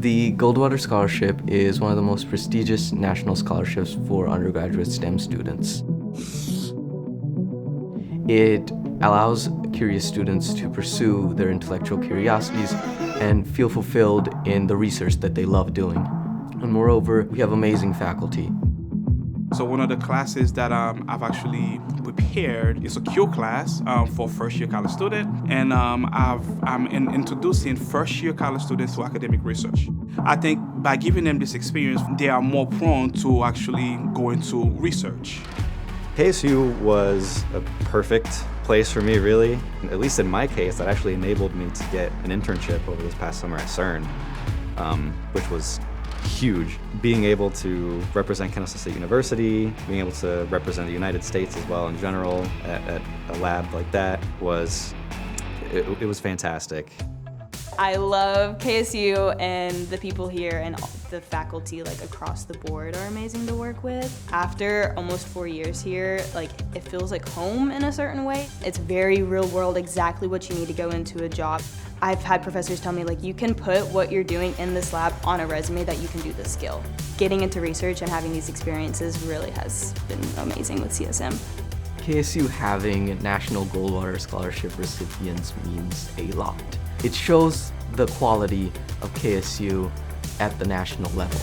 The Goldwater Scholarship is one of the most prestigious national scholarships for undergraduate STEM students. It allows curious students to pursue their intellectual curiosities and feel fulfilled in the research that they love doing. And moreover, we have amazing faculty. So one of the classes that I've actually prepared is a Q class for first-year college student, and I'm introducing first-year college students to academic research. I think by giving them this experience, they are more prone to actually go into research. KSU was a perfect place for me, really. At least in my case, that actually enabled me to get an internship over this past summer at CERN, which was huge. Being able to represent Kennesaw State University, being able to represent the United States as well in general at a lab like that was fantastic. I love KSU, and the people here and the faculty across the board are amazing to work with. After almost 4 years here, it feels like home in a certain way. It's very real world, exactly what you need to go into a job. I've had professors tell me you can put what you're doing in this lab on a resume that you can do this skill. Getting into research and having these experiences really has been amazing with CSM. KSU having National Goldwater Scholarship recipients means a lot. It shows the quality of KSU at the national level.